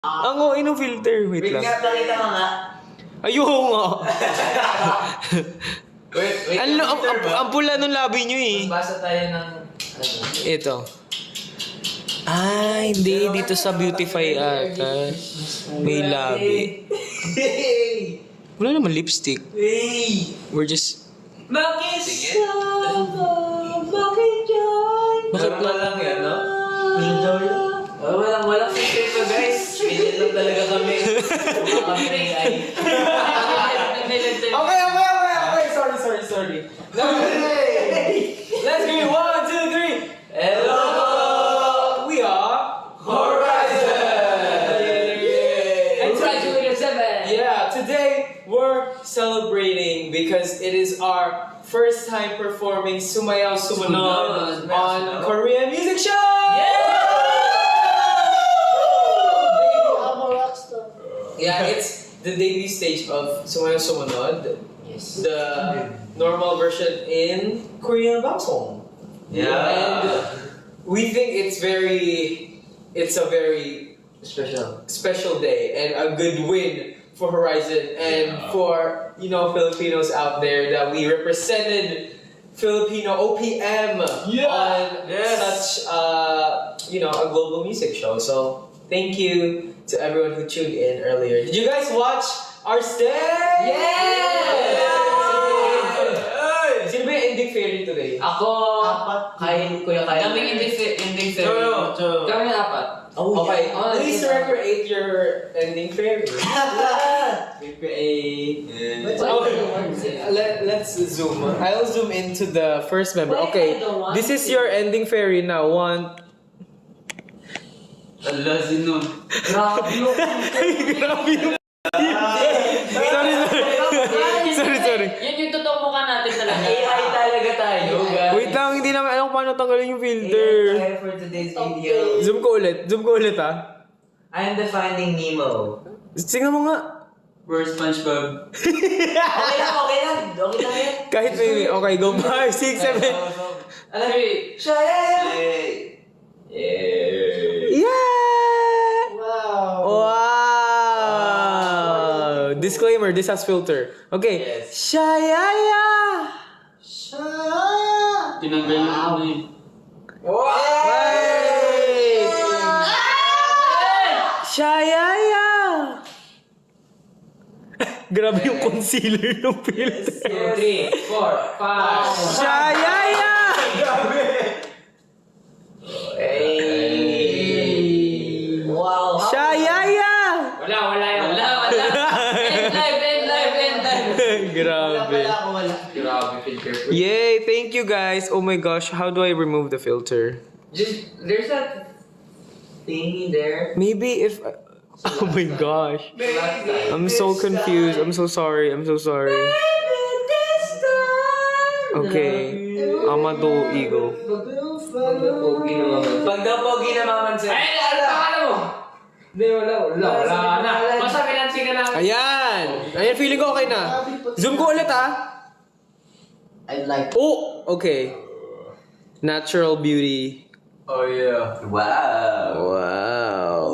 Ang OA ng filter. Wait lang. Nakita mo nga. Ayoko nga. Wait. Ang pula ng labi nyo eh. Basa tayo ng... Ito. Hindi. Dito sa Beautify ata. May labi. Wala naman lipstick. We're just... Bakit yan? Bakit lang yan, no? Walang secret pa, guys. Pili lang talaga kami. Kami na ay. Okay. Sorry. Let's go. 1, 2, 3. Hello! We are Horizon! And Graduated 7! yeah, today we're celebrating because it is our first time performing Sumayaw Sumunod on Korean Music Show! Yeah, it's the debut stage of Sumayaw Sumunod. Yes. The normal version in Korean Bangsong. Yeah. And we think it's a very special day and a good win for Horizon and for Filipinos out there that we represented Filipino OPM on such a global music show. So thank you to everyone who tuned in earlier. Did you guys watch our stage? Sino ba yung ending fairy today? Ako, Kuya Kyle. Kaming ending fairy. Choyo. Kami apat. Okay, Oh, please yeah. recreate your ending fairy. Let's zoom. I'll zoom into the first member. Okay, this is your ending fairy now. One. Allah, sinun. Grabe yung... Sorry. Yan yung totoong mukha natin talaga. AI talaga tayo, guys. Wait lang, hindi naman alam kung paano tanggalin yung filter. AI for today's video. Zoom ko ulit ha. I'm the Finding Nemo. Tingnan mo nga. We're SpongeBob. Okay lang yan. Kahit may... Okay, go 5, 6, 7. Alam mo, Yeah! Wow! Disclaimer, this has filter. Okay. Yes. Shayaya! Tinanggal yung ano yun. Wait! Shayaya! Grabe yung concealer ng filter. 3, 4, 5. Shayaya! Wow. Shayaya! Wala yun. Wala. End live. Grabe. Grabe, filter. Yay! Thank you guys. Oh my gosh, how do I remove the filter? There's that thingy there. Maybe if... Oh my gosh. I'm so confused. I'm so sorry. Okay. Amado Eagle. Pag daw pogi na mamansin. Ay, ano pangalan mo? Hindi, wala na. Basta pinansin ka namin. Ayan, feeling ko okay na. Zoom ko ulit ha. I'd like. Oh! Okay. Natural beauty. Oh yeah. Wow. Wow.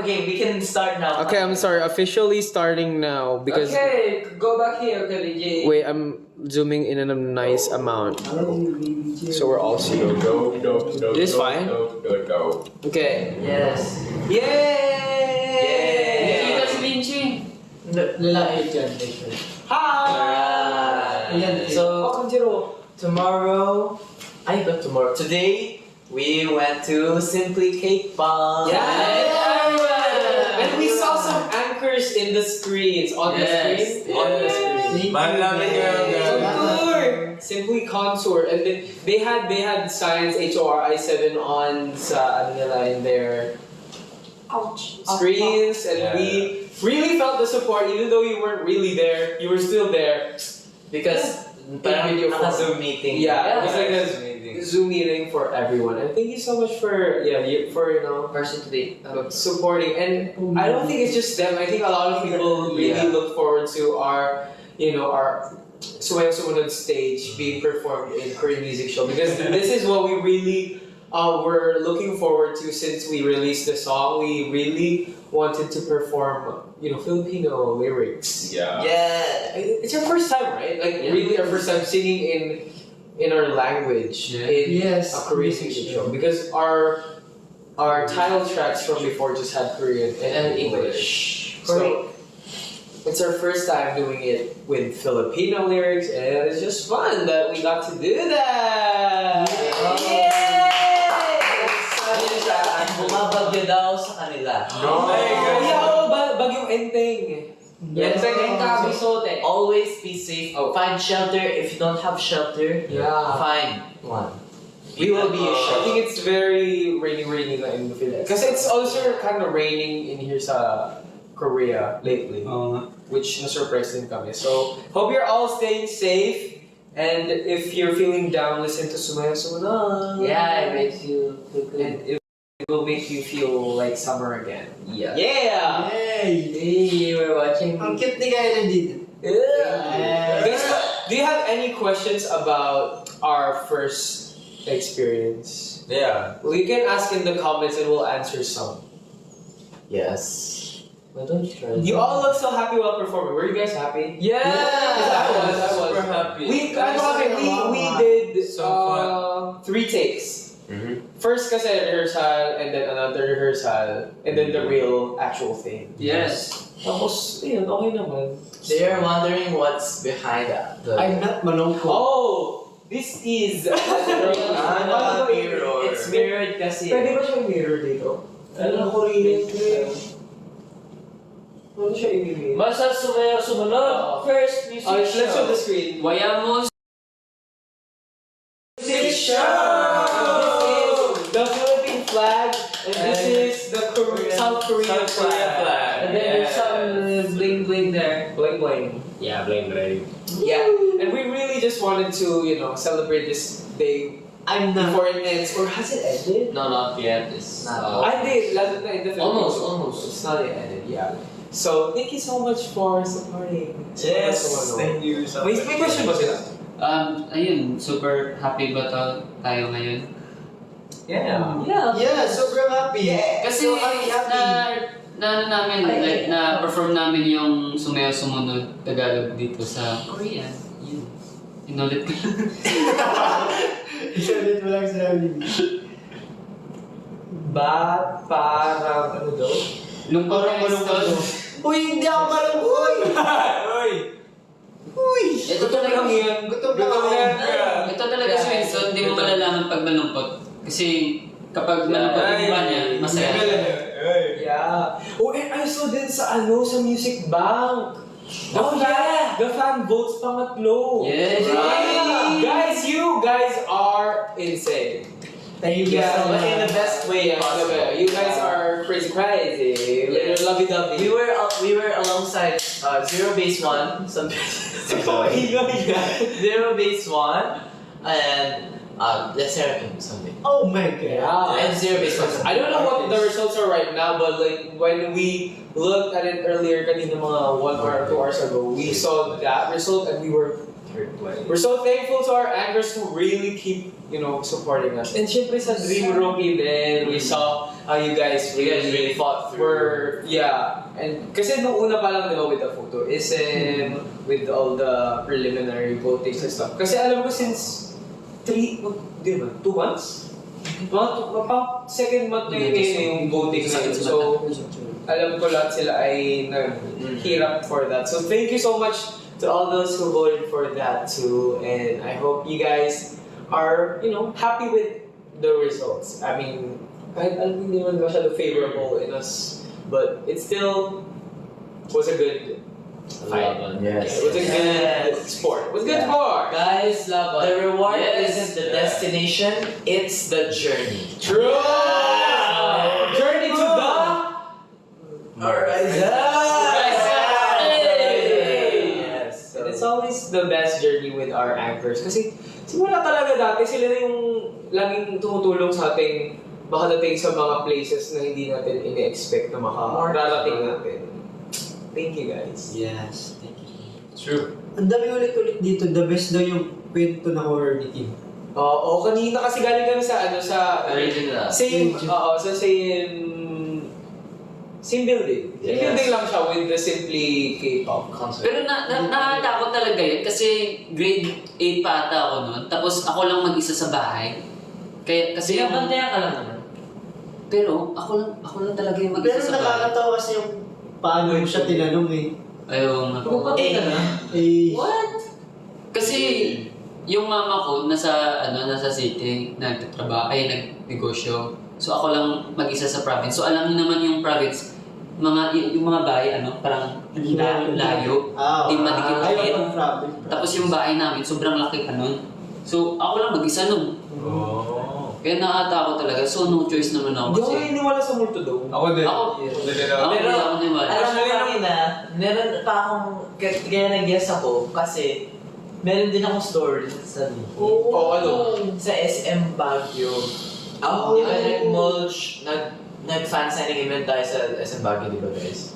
Okay, we can start now. Okay, I'm sorry. Officially starting now because... Okay, go back here, DJ. Wait, I'm zooming in a nice amount. So we're all seeing. This is fine? Okay. Yes. Yay! Kita si Vinci. Lalaki dyan. Hi! So, tomorrow, not tomorrow. Today, we went to Simply Cake Bomb. And we saw some anchors in the screens. On the screen. Contour! Simply Contour. And they had Science HORI7 on sa in their screens. And we really felt the support even though you weren't really there. You were still there. Because Parang naka-Zoom meeting. Yeah, it was like a Zoom meeting. Zoom meeting for everyone. And thank you so much for Person today. supporting. And I don't think it's just them. I think a lot of people really look forward to our Sumayaw Sumunod stage being performed in Korean music show, because this is what we really were looking forward to since we released the song. We really wanted to perform, Filipino lyrics. Yeah. Yeah. It's our first time, right? Like Yeah. really our first time singing in our language Yeah. in Yes. a Korean music show, because our title tracks from before just had Korean and English. So it's our first time doing it with Filipino lyrics, and it's just fun that we got to do that. Bumabagyo daw sa kanila. Bagyong Enteng. Yan sa yung kabisote. Always be safe. Oh. Find shelter. If you don't have shelter, Yeah. find one. We will be. I think it's very rainy na in the Philippines. Because it's also kind of raining in here sa Korea lately, which na-surprise din kami. So, hope you're all staying safe. And if you're feeling down, listen to Sumayaw Sumunod. Yeah, it makes you feel good. And it will make you feel like summer again. Yeah. Yeah! Yay! Hey, we're watching. Ang cute ni Kyle dito. Guys, do you have any questions about our first experience? Yeah. Well, you can ask in the comments and we'll answer some. Yes. Why don't you try? You all look so happy while performing. Were you guys happy? Yeah! I was. Super happy. We Wow. did So 3 takes. Mhm. First kasi rehearsal, and then another rehearsal, and then the real actual thing. Yes. Tapos, yun, okay naman. They are wondering what's behind the. I'm not malungkot. Oh! This is... Mirror. It's mirrored kasi. Pwede ba siyang mirror dito? Ano ko rin Ano siya i-mirror? Basta Sumayaw Sumunod. First music Oh, let's show show. the screen. Wayamos. Music show! This is the Philippine flag, and this is the South Korean flag. And then there's some bling bling there. Bling bling. Yeah, bling bling. Yeah, and we really just wanted to, celebrate this day I'm not. before it ends. Or has it ended? No, not yet. It's I did. Lalo na in the Philippines. Almost. It's not yet ended. Yeah. So thank you so much for supporting. Yes. Thank you so May question ba sila? Ayun, super happy ba tayo ngayon? Yeah. Yeah, sobrang happy. Yeah. Kasi so happy. na perform namin yung Sumayaw Sumunod Tagalog dito sa Korea. Yun. Inulit ko. Isulit mo lang sa namin. Parang ano daw? Nung pag-restore, Uy, hindi ako malungkot. Uy! ito talaga yan. Gutom lang ako. ito talaga si Winston, hindi mo malalaman pag malungkot. Kasi kapag malungkot yung iba niya, masaya. Yeah. Oh, and I saw din sa Music Bank. The fan votes pangatlo. Yes. Right. Guys, you guys are insane. Thank you so But much. in the best way possible. You guys are crazy. Yeah. You're lovey-dovey. We were alongside Zero Base One. Some Zero Base One and Let's Seraphim something. Oh my god. Yeah. And Zero Base One. I don't know what the results are right now, but like when we looked at it earlier, kanina mga 1 or 2 hours ago, we saw that result and we're so thankful to our anchors who really keep, supporting us. And syempre sa Dream Rookie then we saw how you guys really fought through. And kasi nung una pa lang diba with the photo with all the preliminary votings and stuff. Kasi alam ko since 2 months? Second month na yung voting na yun. So, alam ko lahat sila ay naghirap for that. So, thank you so much to all those who voted for that too. And I hope you guys are, happy with the results. I mean, kahit alam hindi naman masyado favorable in us, but it still was a good fight. Yes. It was a good sport. It was a good sport. Guys, the reward Yes. isn't the destination, it's the journey. True! Journey to the Horizon! Yes. And it's always the best journey with our anchors. Kasi simula talaga dati, sila na yung laging tumutulong sa ating makadating sa mga places na hindi natin ine-expect na makararating natin. Thank you guys. Yes, thank you. True. ang dami ulit-ulit dito. The best daw yung kwento na horror ni Kim. Oo, kanina kasi galing kami sa Original. same same building. Same Yes. building lang siya with the Simply K-pop. Pero nakatakot talaga yun kasi grade 8 pa ata ako noon. Tapos ako lang mag-isa sa bahay. Kasi Sinabantayan ka lang naman. Pero ako lang talaga yung Pero mag-isa sa bahay. nakakatawa kasi yung paano mo siya tinanong eh. Ayaw nga. What? Kasi yung mama ko nasa city, nagnegosyo. So ako lang mag-isa sa province. So alam niyo naman yung province, yung mga bahay parang layo. Di madikit-dikit. Ayaw ang problem. Tapos yung bahay namin sobrang laki pa nun. So ako lang mag-isa nun. Kaya nakata talaga. So no choice naman ako Hindi ako kasi. naniniwala sa multo daw. Ako din. Ako, Hindi din ako ako. Pero, hindi ako niwala. alam mo kanina, meron pa akong, kaya nag-guess ako kasi meron din akong story sa Oo, ano? Sa SM Baguio. Oh. Di ba nag-fan signing event tayo sa SM Baguio, di ba guys?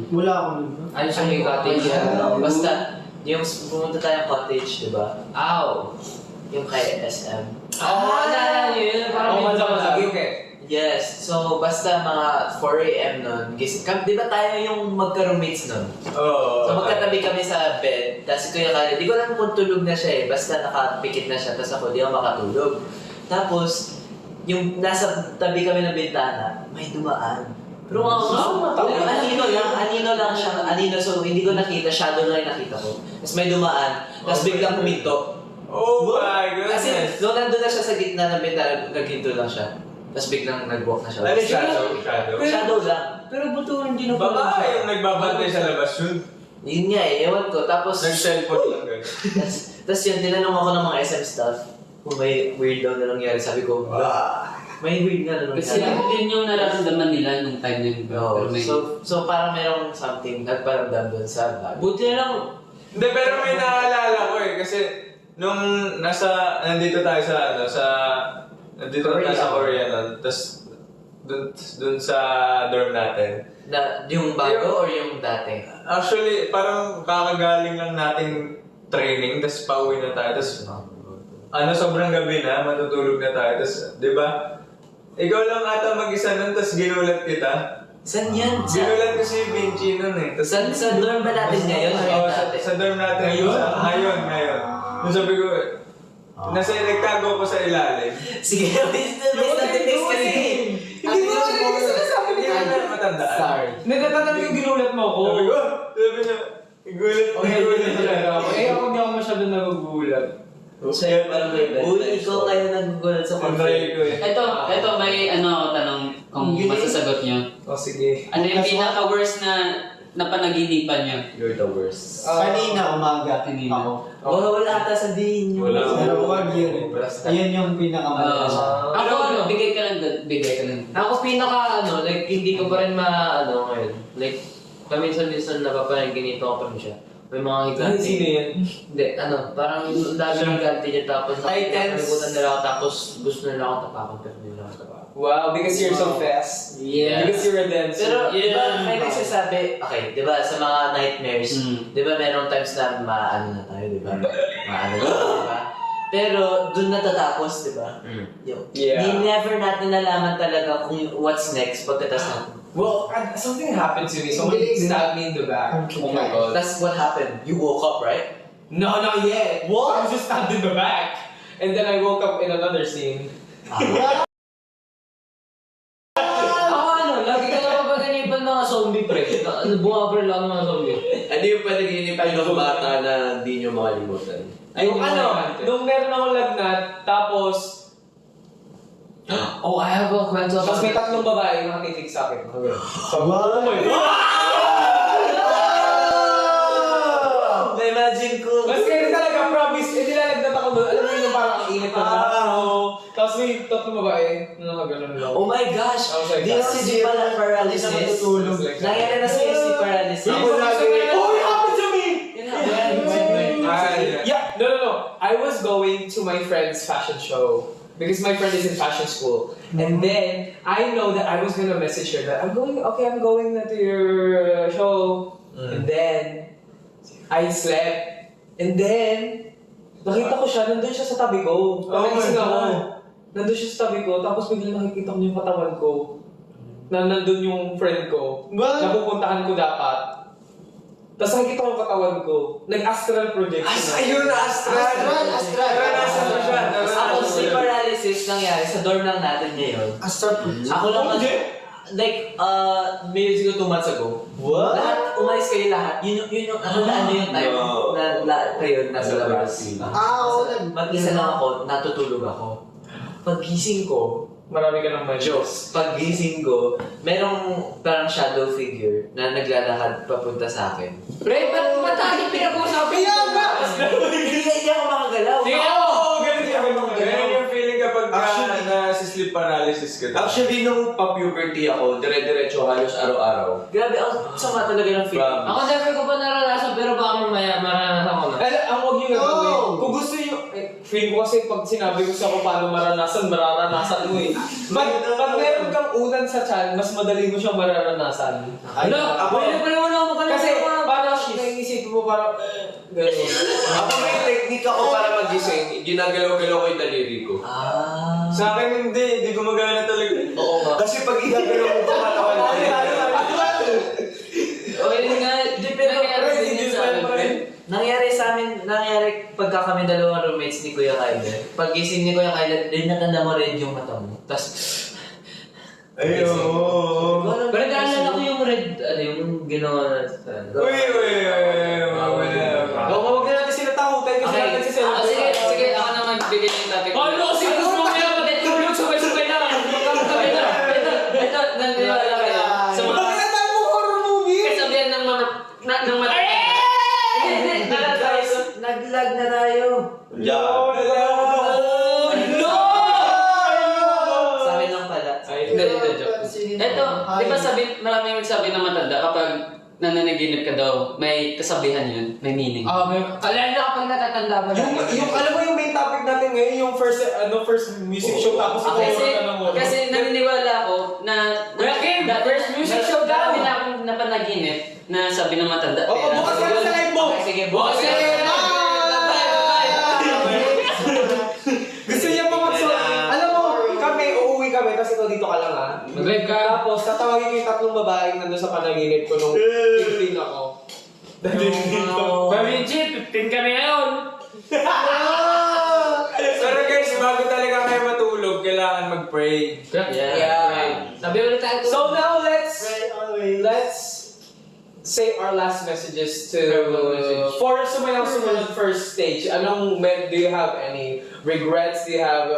Wala akong nun. Ayun sa may cottage. Basta, yung pumunta tayong cottage, di ba? Ow! Yung kay SM. Naalala niyo yun? Parang Oo, medyo sige, malaki. okay. Yes, so basta mga 4 AM nun, di ba tayo yung magka-roommates nun? Oo. So magkatabi kami sa bed, tapos si Kuya Kyle, di ko alam kung tulog na siya basta nakapikit na siya, tapos ako di ako makatulog. Tapos, yung nasa tabi kami ng bintana, may dumaan. Pero anino lang siya, so hindi ko nakita, shadow lang yung nakita ko. Tapos may dumaan, tapos biglang huminto. Oh my goodness. Kasi doon nandun na siya sa gitna ng bintana, naghinto lang siya. Tapos biglang nag-walk na siya. Ano yung shadow? Shadow lang. Pero buto hindi na Baka yung nagbabantay sa labas yun. Yun nga ewan ko. Tapos, Nag-cellphone lang ganun. tapos yun, tinanong ako ng mga SM staff kung may weird daw na nangyari. Sabi ko, may weird nga na nangyari. Kasi yun din yung nararamdaman nila nung time na yun. Oo. Pero may- So parang merong something nagparamdam doon sa bag. Buti na lang. Hindi, pero may naalala ko eh. Kasi nung nandito tayo nandito na tayo sa Korea nun. Tapos dun sa dorm natin. Yung bago or yung dati? Actually, parang kakagaling lang nating training. Tapos pauwi na tayo. Tapos sobrang gabi na, matutulog na tayo. Tapos, di ba? Ikaw lang ata mag-isa nun, tapos ginulat kita. Saan yan? Ginulat ko si Vinci nun eh. Tas, Sa dorm ba natin ngayon? Oo, sa dorm natin. Ngayon. Nung sabi ko, nagtago ko sa ilalim. Sige, may statistics kasi. Hindi mo narinig yung sinasabi ni Hindi ko Kyle. na matandaan. Sorry. Nagtatanong yung ginulat mo ako. Sabi niya, igulat siya. Ako hindi ako masyado nagugulat. Sa'yo parang may bet. Uy, ikaw kayo nagugulat sa Ang conflict. ko eh. Ito may ako tanong kung masasagot niyo. Sige. Ano yung pinaka-worst na panaginipan niyo? You're the worst. Kanina, umaga. Kanina. Wala ata sabihin yun. Wala. Pero wag yun. Ayun yung pinakamalakas. Ako Ano? bigay ka lang. Ako like hindi ko pa rin ngayon. Like, paminsan-minsan napapanaginipan ko pa rin siya. May mga higanti. Sino yan? Hindi, parang ang dami ng higanti niya tapos nakalimutan nila ako tapos gusto nila ako tapakan pero hindi nila ako tapakan. Wow, because you're so fast. Yeah. Because you're a dancer. Pero, di ba, may nagsasabi, okay, di ba, sa mga nightmares, di ba, merong times na maano na tayo, di ba? Maano na tayo, di ba? Pero, dun natatapos, di ba? Yeah. Never natin nalaman talaga kung what's next pagkatapos natin. Well, something happened to me. Someone stabbed me in the back. Oh my god. That's what happened. You woke up, right? No, not yet. What? I was just stabbed in the back. And then I woke up in another scene. Lagi ka na mapaginipan mga zombie, pre. Bumabra lang mga zombie. Ano yung panaginipan ng bata na hindi nyo makalimutan? Yung nung meron akong lagnat, tapos Oh, I have a kwento. tapos may tatlong babae na nakakitig sa akin. So, Wow! Imagine ko. mas kaya talaga, promise, nilalagnat ako doon. Alam mo yun yung parang ang init ng araw. Tapos may tatlong babae na nakaganon lang. Oh my gosh! I was like, Di na si pala paralysis. matutulog. Nangyari na si paralysis. Ako lagi. Oh, it happened to me! Yeah. No. I was going to my friend's fashion show because my friend is in fashion school. And then I know that I was gonna message her that I'm going to your show. And then I slept. And then, nakita ko siya, nandun siya sa tabi ko. Panagising ako. Nandun siya sa tabi ko, tapos biglang nakikita ko yung katawan ko. Na nandun yung friend ko. Na pupuntahan ko dapat. Tapos nakikita ko yung katawan ko. Nag-astral projection. Ayun, astral! Naranasan ko siya. Ako, sleep paralysis nangyari sa dorm lang natin ngayon. Ako lang maybe siguro 2 months ago. What? Lahat, umalis kayo lahat. Yun yung, ano yung time na lahat kayo nasa labas. Mag-isa lang ako, natutulog ako. Paggising ko, Marami ka ng Diyos, paggising ko, merong parang shadow figure na naglalakad papunta sa akin. Pre, ba't matali pinag-usapan? Hindi ako makagalaw. Ganun yung feeling kapag na-sleep paralysis ka. Actually, nung pa-puberty ako, dire-diretso halos araw-araw. Grabe, ako sama talaga ng feeling. Ako never ko pa naranasan, pero baka mamaya maranasan ko na. Ang huwag yung gagawin. Kung gusto nyo, feel ko kasi pag sinabi ko sa kung paano mararanasan mo eh. Pag meron kang unan sa chan, mas madali mo siyang mararanasan. Ano? Wala mo ka na. Kasi parang naisip mo parang, gano'n. Ako may technique ako para magising, ginagalaw-galaw ko yung daliri ko. Sa akin hindi gumagana talaga. Oo nga. Kasi pag igagalaw mo pa katawan ko, Okay nga, nangyari din yun sa amin. Nangyari pagka kami dalawang roommates ni Kuya Kyler. Pag gising ni Kuya Kyler, din natanda mo red yung mata mo. Tapos, Ayun. pero naalala ko yung red, yung ginawa natin. Uy. Huwag na natin sila takutin kasi natin si Sir. Sige, ako na magbigay ng topic. Ano kasi gusto mo kaya mag-tulog sabay-sabay na. Ito, naniniwala kayo. Sa mga Bakit tayo mo horror movie? kasabihan ng mga Hindi, Nag-lag na tayo. Sa akin lang pala. Hindi, joke. Ito, di ba maraming magsabi ng matanda kapag nananaginip ka daw, may kasabihan yun, may meaning. Lalo na kapag natatanda mo yung alam mo yung main topic natin ngayon, yung first music show tapos Kasi naniniwala ako na first music show daw. Marami na akong napanaginip na sabi ng matanda. Bukas ka na sa live mo! Okay, sige, bukas Okay, Gusto niya pa alam mo, uuwi kami, tapos ikaw dito ka lang ha. Mag-live ka. Tapos tatawagin ko yung 3 babaeng nandun sa panaginip ko nung 15 ako. Baby G, 15 kami ngayon. Pero guys, bago talaga kayo matulog, kailangan mag-pray. Yeah. Sabi ulit tayo. So now let's say our last messages to for sumunod first stage. Do you have any regrets? Do you have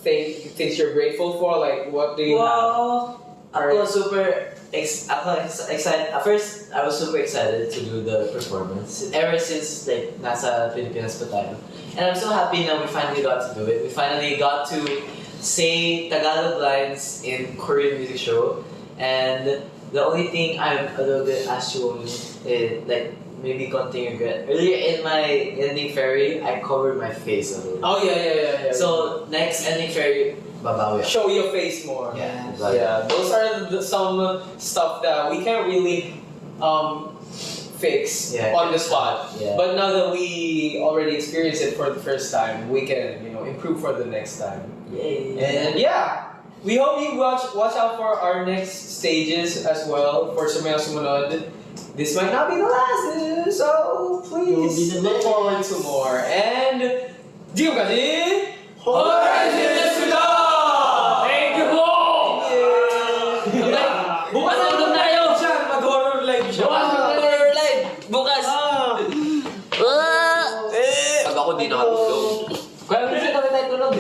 things you're grateful for? Like what do you have? Ako super excited. At first, I was super excited to do the performance. Ever since like nasa Pilipinas pa tayo. And I'm so happy that we finally got to do it. We finally got to say Tagalog lines in Korean music show. And the only thing I'm a little bit assumed is like maybe konting regret. Earlier in my ending fairy, I covered my face a little. Oh yeah. So next ending fairy, babawi ako. Show your face more. Yeah. Those are some stuff that we can't really fix on the spot. Yeah. But now that we already experienced it for the first time, we can improve for the next time. Yay. And yeah, we hope you watch out for our next stages as well for Sumayaw Sumunod. This might not be the last, so please look forward to more. And 지금까지 호라이즌 Thank you po! Bukas na ulit tayo! mag-horror live siya. Bukas! Pag ako di nakatulog. Kaya gusto kami tayo tulog.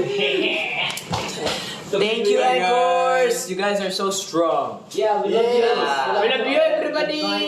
Thank you, Icors! You guys are so strong. Yeah, we love you. We love you everybody!